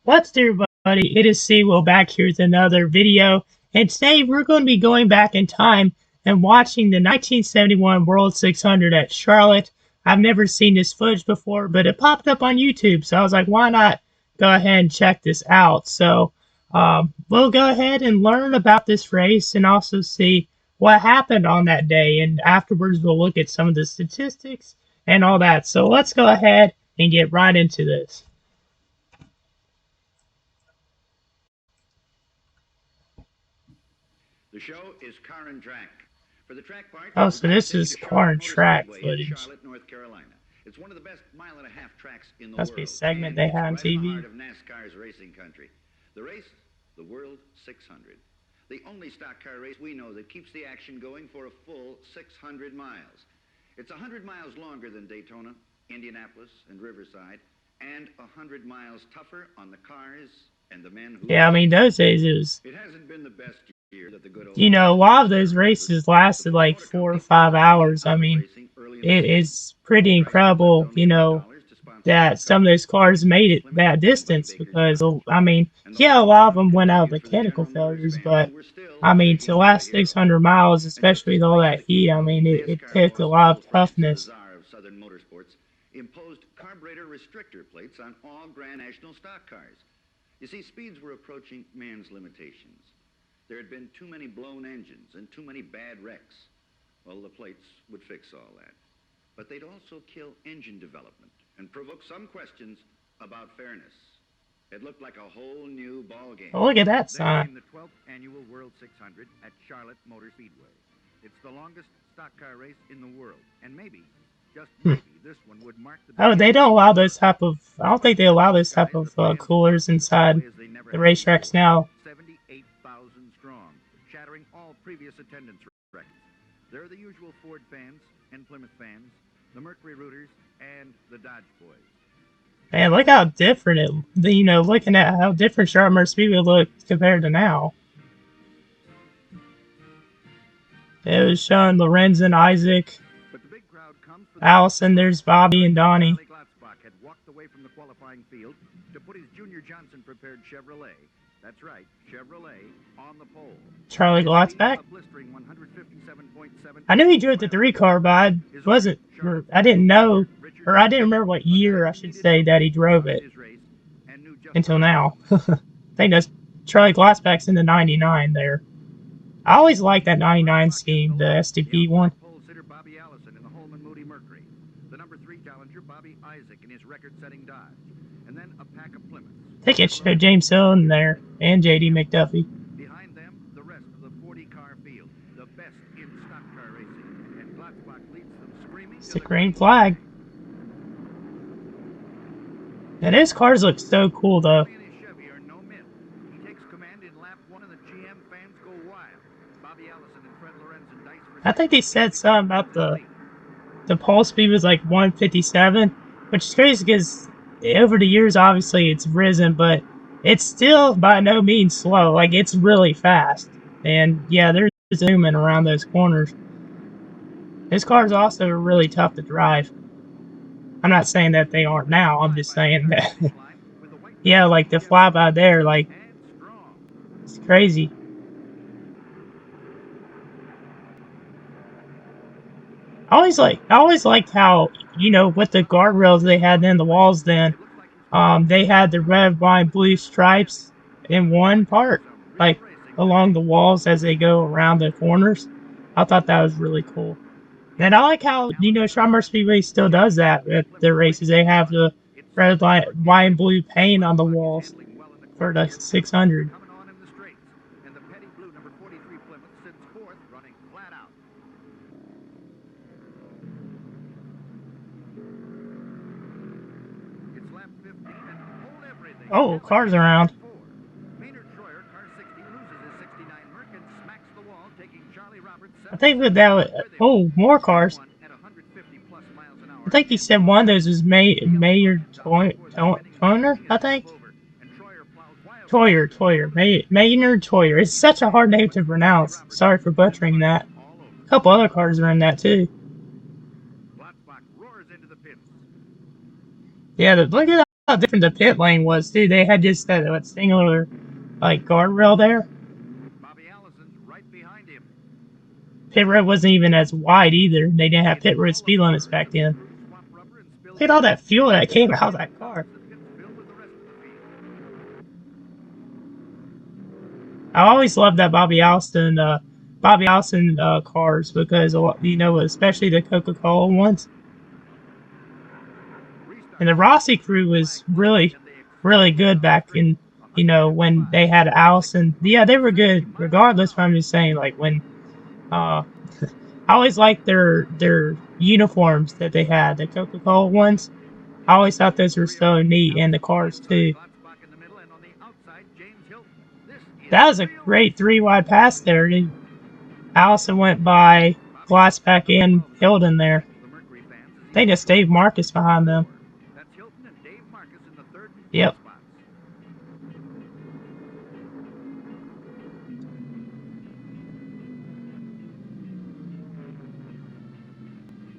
What's up, everybody? It is Seawell back here with another video, and today we're going to be going back in time and watching the 1971 World 600 at Charlotte. I've never seen this footage before, but it popped up on YouTube, so I was like, why not go ahead and check this out? So we'll go ahead and learn about this race and also see what happened on that day, and afterwards we'll look at some of the statistics and all that. So let's go ahead and get right into this. The show is Car and Track. For the track part, oh, so this is car and track footage. Charlotte, North Carolina. It's one of the best mile-and-a-half tracks in the Must world. be a segment and they had on right TV. In the heart of NASCAR's racing country. The race, the World 600. The only stock car race we know that keeps the action going for a full 600 miles. It's 100 miles longer than Daytona, Indianapolis, and Riverside, and 100 miles tougher on the cars and the men who... Yeah, I mean, those days it was... It hasn't been the best year that the good old... You know, a lot of those races lasted like 4 or 5 hours. I mean, it's pretty incredible, you know, that some of those cars made it that distance because, I mean, yeah, a lot of them went out of mechanical failures, but, I mean, to last 600 miles, especially with all that heat, I mean, it took a lot of toughness. Southern Motorsports imposed carburetor restrictor plates on all Grand National stock cars. You see, speeds were approaching man's limitations. There had been too many blown engines and too many bad wrecks. Well, the plates would fix all that. But they'd also kill engine development and provoke some questions about fairness. It looked like a whole new ballgame. Oh, look at that sign. The 12th annual World 600 at Charlotte Motor Speedway. It's the longest stock car race in the world, and maybe, just maybe, this one would mark the... Oh, they don't allow those type of... I don't think they allow those type of coolers inside the racetracks now. 78,000 strong, shattering all previous attendance records. They're the usual Ford fans and Plymouth fans, the Mercury Rooters, and the Dodge boys. Man, look how different it... You know, looking at how different Charlotte Motor Speedway looked compared to now. It was showing Lorenzen, Isaac, Allison, there's Bobby and Donnie. Charlie Glotzbach had walked away from the qualifying field to put his Junior Johnson prepared Chevrolet, that's right, Chevrolet, on the pole. Charlie Glotzbach? I knew he drove the 3-car, but I didn't know, or I didn't remember what year, I should say, that he drove it. Until now. I think that's Charlie Glotzbach's in the 99 there. I always liked that 99 scheme, the STP one. Bobby Allison in the Holman Moody Mercury, the number 3 challenger Bobby Isaac in his record-setting Dodge, and then a pack of Plymouths. I think it showed James Hill in there and JD McDuffie. Behind them, the rest of the 40-car field, the best in stock car racing, and Glotzbach leads them screaming. It's a green flag. And his cars look so cool, though. I think they said something about the pole speed was like 157, which is crazy because over the years, obviously, it's risen, but it's still by no means slow. Like, it's really fast. And, yeah, there's zooming around those corners. His cars also are really tough to drive. I'm not saying that they aren't now. I'm just saying that, yeah, like the flyby there, like, it's crazy. I always liked how, you know, with the guardrails they had in the walls then, they had the red, white, blue stripes in one part, like along the walls as they go around the corners. I thought that was really cool. And I like how, you know, Charlotte Motor Speedway still does that at their races. They have the red, white, and blue paint on the walls for the 600. Oh, cars around. I think that oh, more cars. I think he said one of those was Mayer Toner, I think. Maynard Toyer. It's such a hard name to pronounce. Sorry for butchering that. A couple other cars are in that too. Yeah, look at how different the pit lane was, too. They had just that singular, like, guardrail there. Bobby Allison's right behind him. Pit road wasn't even as wide either. They didn't have pit road speed limits back then. Look at all that fuel that came out of that car. I always loved that Bobby Allison cars because, you know, especially the Coca-Cola ones. And the Rossi crew was really, really good back in, you know, when they had Allison. Yeah, they were good regardless, but I'm just saying, like, when, I always liked their uniforms that they had, the Coca-Cola ones. I always thought those were so neat, and the cars, too. That was a great three-wide pass there. Allison went by Glassback and Hilton there. I think that's Dave Marcus behind them. Yep.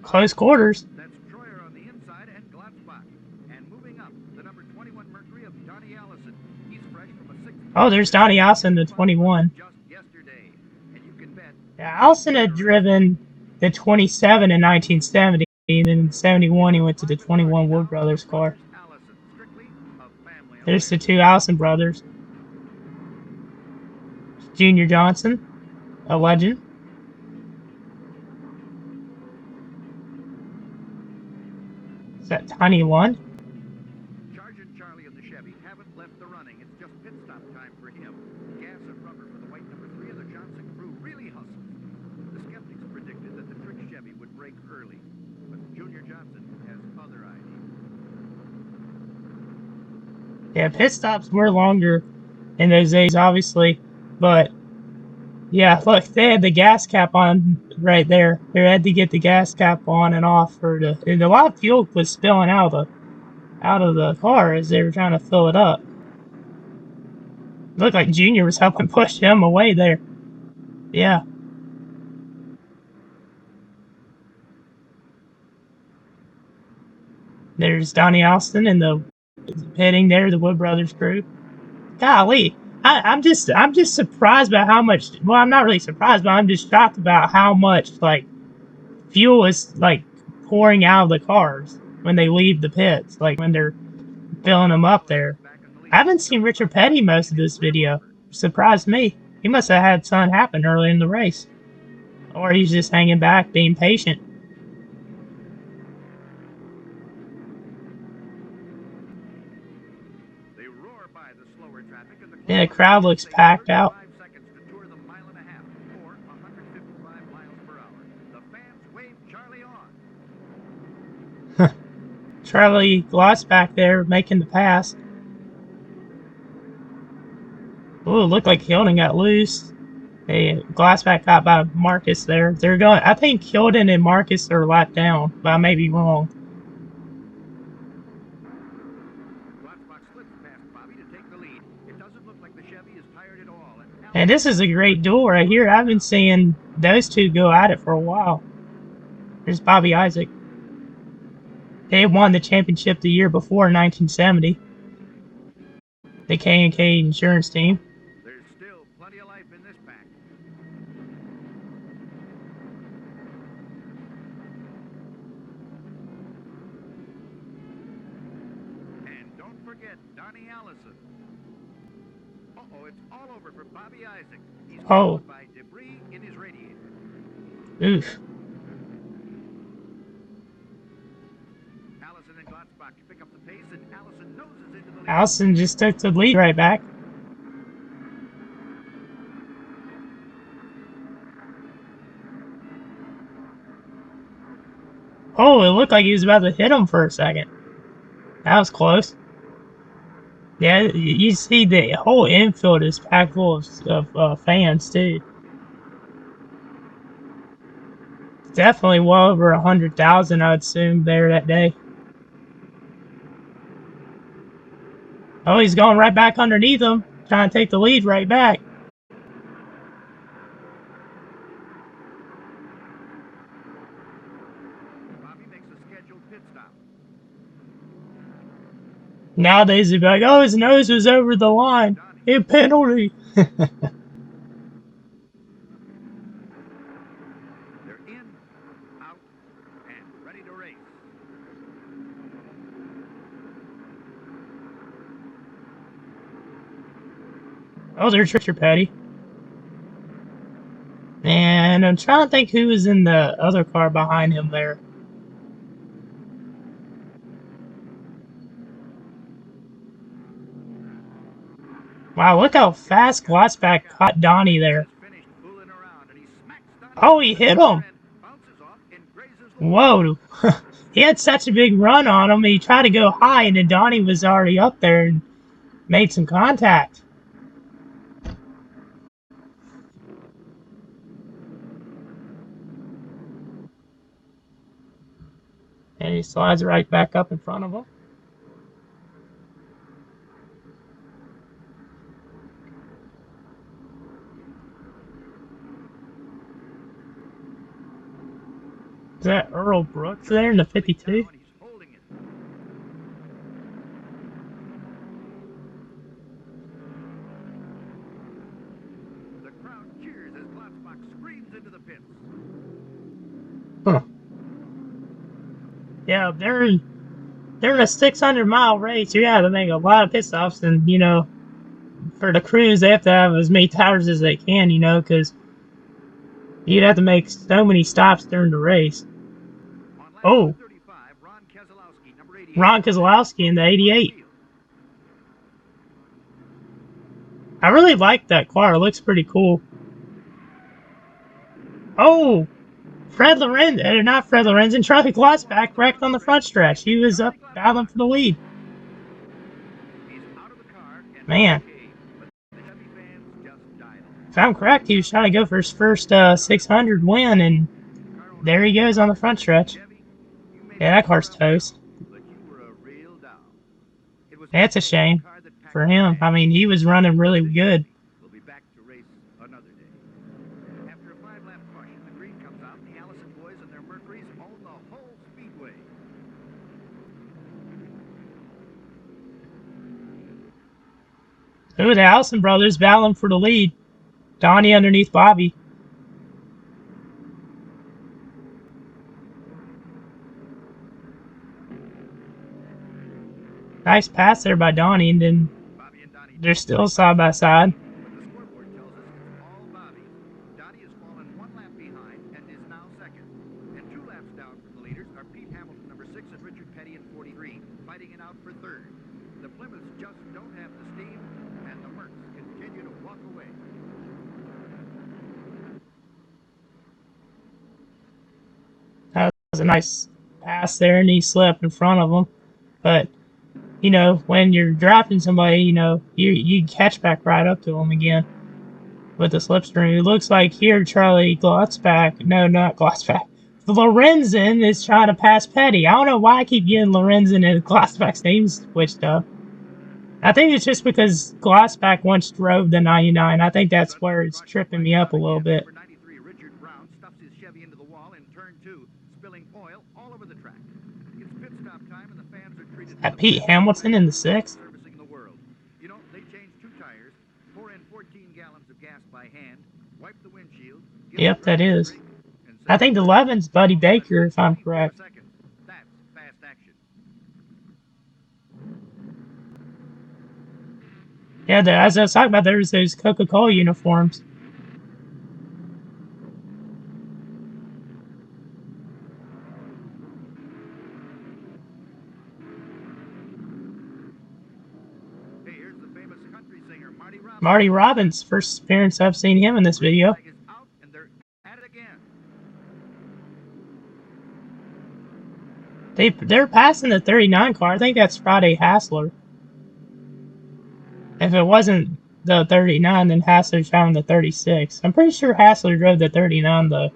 Close quarters. That's Troyer on the inside and Glatzbach. And moving up, the number 21 Mercury of Donnie Allison. He's fresh from a 6. Oh, there's Donnie Allison, the 21. Just yesterday. And you can bet. Yeah, Allison had driven the 27 in 1970, and then in 71 he went to the 21 Wood Brothers car. There's the two Allison brothers. Junior Johnson, a legend. Is that Tiny One? Sergeant Charlie and the Chevy haven't left the running. It's just pit stop time for him. Gas and rubber for the white number 3 of the Johnson crew really hustled. The skeptics predicted that the trick Chevy would break early, but Junior Johnson has other ideas. Yeah, pit stops were longer in those days, obviously, but yeah, look, they had the gas cap on right there. They had to get the gas cap on and off and a lot of fuel was spilling out of the car as they were trying to fill it up. Looked like Junior was helping push him away there. Yeah. There's Donnie Allison and the pitting there, the Wood Brothers crew. Golly, I'm just surprised by how much. Well, I'm not really surprised, but I'm just shocked about how much like fuel is like pouring out of the cars when they leave the pits, like when they're filling them up there. I haven't seen Richard Petty most of this video. Surprised me. He must have had something happen early in the race, or he's just hanging back, being patient. Yeah, the crowd looks packed out. Charlie Gloss back there making the pass. Ooh, it looked like Hilton got loose. Hey, Glassback got by Marcus there. They're going. I think Hilton and Marcus are lapped down, but I may be wrong. And this is a great duel right here. I've been seeing those two go at it for a while. There's Bobby Isaac. They won the championship the year before, 1970. The K&K insurance team. There's still plenty of life in this pack. And don't forget Donnie Allison. Uh-oh, it's all over for Bobby Isaac. He's followed by debris in his radiator. Oof. Allison and Glatzbach pick up the pace, and Allison noses into the lead. Allison just took the lead right back. Oh, it looked like he was about to hit him for a second. That was close. Yeah, you see the whole infield is packed full of fans, too. Definitely well over 100,000, I'd assume, there that day. Oh, he's going right back underneath him, trying to take the lead right back. Nowadays, they'd be like, oh, his nose was over the line. A penalty. They're in, out, and ready to race. Oh, there's Richard Petty. And I'm trying to think who was in the other car behind him there. Wow, look how fast Glotzback caught Donnie there. Oh, he hit him. Whoa. He had such a big run on him. He tried to go high, and then Donnie was already up there and made some contact. And he slides right back up in front of him. Is that Earl Brooks there in the 52? The crowd cheers as Glotzbach screams into the pits. Huh. Yeah, they're in a 600-mile race. You have to make a lot of pit stops, and you know, for the crews, they have to have as many tires as they can, you know, because you'd have to make so many stops during the race. Oh, Ron Keselowski in the 88. I really like that car. It looks pretty cool. Oh, Fred Lorenzen, not Fred Lorenzen, Charlie Glotzbach wrecked on the front stretch. He was up battling for the lead. Man. If I'm correct, he was trying to go for his first 600 win, and there he goes on the front stretch. Yeah, that car's toast. That's a shame for him. I mean, he was running really good. We'll be back to race another day. After a 5-lap caution, the green comes out, and the Allison boys and their Mercuries own the whole speedway. Ooh, the Allison brothers battling for the lead. Donnie underneath Bobby. Nice pass there by Donnie, and then they're still side by side. The scoreboard tells us it's all Bobby. Donnie has fallen 1 lap behind and is now second. And 2 laps down from the leaders are Pete Hamilton, number 6, and Richard Petty in 43, fighting it out for third. The Plymouths just don't have the steam, and the Mercs continue to walk away. That was a nice pass there, and he slipped in front of him. But, you know, when you're drafting somebody, you know, you catch back right up to them again with the slipstream. It looks like here Charlie Glotzbach, no, not Glotzbach, Lorenzen is trying to pass Petty. I don't know why I keep getting Lorenzen and Glotzbach's names switched up. I think it's just because Glotzbach once drove the 99. I think that's where it's tripping me up a little bit. Number 93, Richard Brown, stuffs his Chevy into the wall in turn 2, spilling oil all over the track. It's pit stop time, and the fans are treated At Pete Hamilton in the 6th. servicing the world. You know, they changed 2 tires, pour in 14 gallons of gas by hand, wipe the windshield. Yep, that is. I think the 11's Buddy Baker, if I'm correct. That's fast action. Yeah, as I was talking about, there's those Coca-Cola uniforms. Hey, here's the famous country singer, Marty Robbins. Marty Robbins, first appearance I've seen him in this video. Flag is out, and they're at it again. They're passing the 39 car. I think that's Friday Hassler. If it wasn't the 39, then Hassler's driving the 36. I'm pretty sure Hassler drove the 39, though.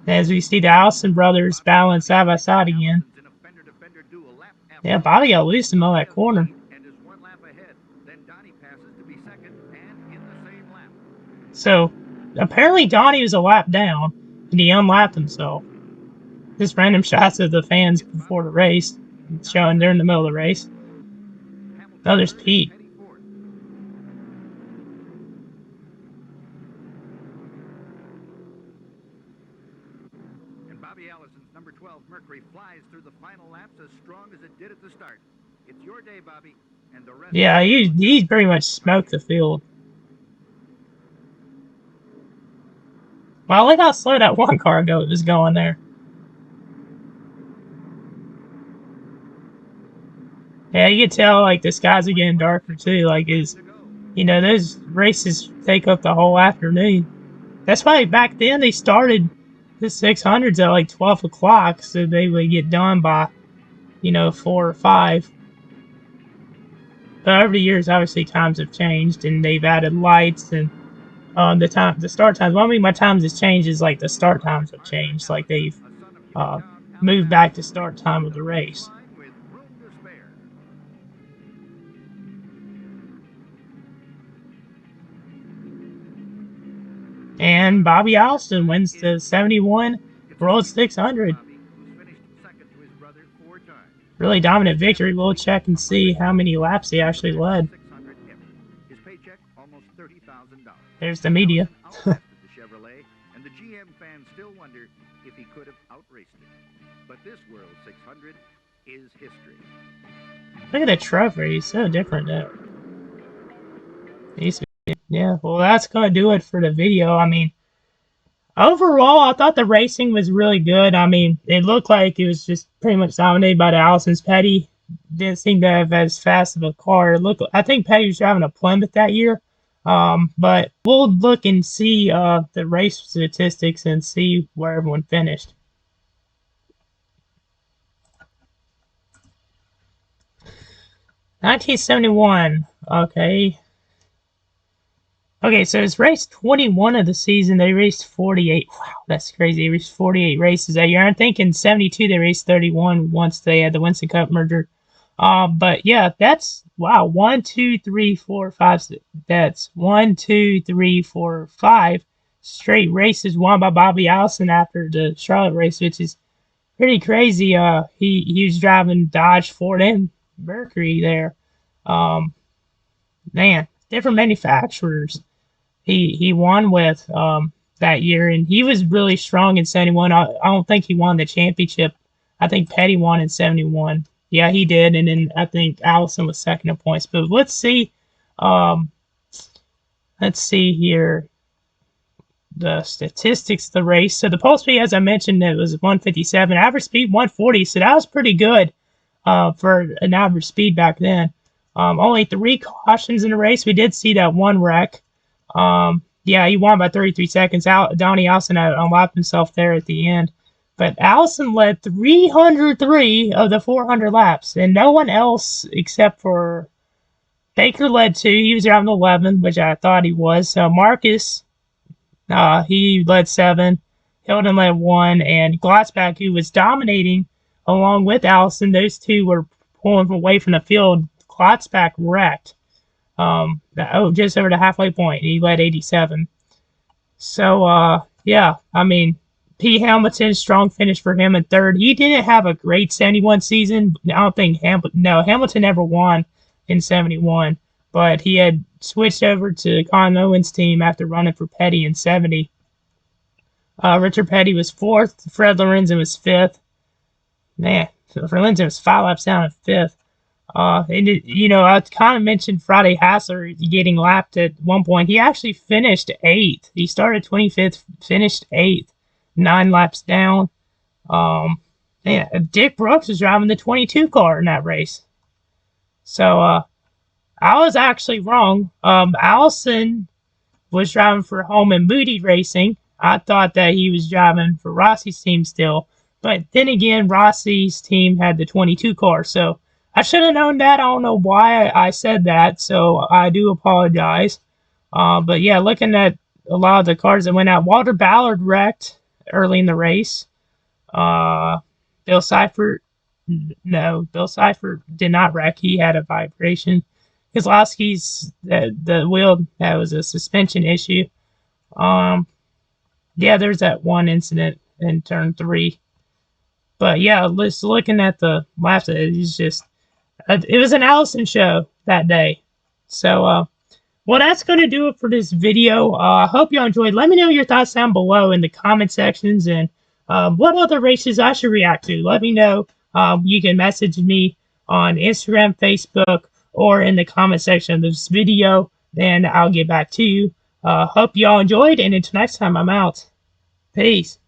As we see the Allison brothers battling side by side again. In a fender-to-fender duel, lap Yeah, Bobby got loose in that corner. and is 1 lap ahead. Then Donnie passes to be second and in the same lap. So, apparently Donnie was a lap down, and he unlapped himself. Just random shots of the fans before the race. showing during the middle of the race. Oh, there's Pete. And Bobby Allison's number 12 Mercury flies through the final laps as strong as it did at the start. It's your day, Bobby, and the rest. Yeah, he's pretty much smoked the field. Well, look how slow that one car was going there. Yeah, you can tell, like, the skies are getting darker, too. Like, those races take up the whole afternoon. That's why back then they started the 600s at, like, 12 o'clock, so they would get done by, 4 or 5. But over the years, obviously, times have changed, and they've added lights, and the start times. Well, I mean, my times has changed is, like, the start times have changed. Like, they've moved back to start time of the race. And Bobby Allison wins the 71 World 600. Really dominant victory. We'll check and see how many laps he actually led. There's the media. And the GM fans still wonder if he could have outraced it. But this World 600 is history. Look at the trophy. He's so different now. Yeah, well, that's going to do it for the video. I mean, overall, I thought the racing was really good. I mean, it looked like it was just pretty much dominated by the Allisons. Petty didn't seem to have as fast of a car. I think Petty was driving a Plymouth that year. But we'll look and see the race statistics and see where everyone finished. (1971). Okay, so it's race 21 of the season. They raced 48. Wow, that's crazy. They raced 48 races that year. I'm thinking 72 they raced 31 once they had the Winston Cup merger. But yeah, that's, wow, 1, 2, 3, 4, 5. That's 1, 2, 3, 4, 5 straight races won by Bobby Allison after the Charlotte race, which is pretty crazy. He was driving Dodge, Ford, and Mercury there. Man, different manufacturers he won with that year, and he was really strong in 71. I don't think he won the championship. I think Petty won in 71. Yeah, he did, and then I think Allison was second in points. But let's see. Let's see here. The statistics of the race. So the pole speed, as I mentioned, it was 157. Average speed 140. So that was pretty good for an average speed back then. Only 3 cautions in the race. We did see that one wreck. Yeah, he won by 33 seconds. Donnie Allison had unlocked himself there at the end. But Allison led 303 of the 400 laps, and no one else except for Baker led 2. He was around 11, which I thought he was. So Marcus, he led 7. Hilton led 1, and Glotzback, who was dominating along with Allison, those two were pulling away from the field. Glotzback wrecked. Just over the halfway point. He led 87. So, yeah, I mean, P. Hamilton, strong finish for him in third. He didn't have a great 71 season. I don't think Hamilton never won in 71, but he had switched over to Colin Owen's team after running for Petty in 70. Richard Petty was 4th. Fred Lorenzen was 5th. Man, Lorenzen was 5 laps down in 5th. I kind of mentioned Friday Hassler getting lapped at one point. He actually finished 8th. He started 25th, finished 8th, 9 laps down. Dick Brooks was driving the 22 car in that race. So, I was actually wrong. Allison was driving for Holman Moody Racing. I thought that he was driving for Rossi's team still. But then again, Rossi's team had the 22 car, so I should have known that. I don't know why I said that, so I do apologize. But yeah, looking at a lot of the cars that went out, Walter Ballard wrecked early in the race. Bill Seifert did not wreck. He had a vibration. Kozlowski's the wheel, that was a suspension issue. Yeah, there's that one incident in turn 3. But yeah, just looking at the laps, it was an Allison show that day. So, well, that's going to do it for this video. I hope you all enjoyed. Let me know your thoughts down below in the comment sections, and what other races I should react to. Let me know. You can message me on Instagram, Facebook, or in the comment section of this video, and I'll get back to you. Hope you all enjoyed, and until next time, I'm out. Peace.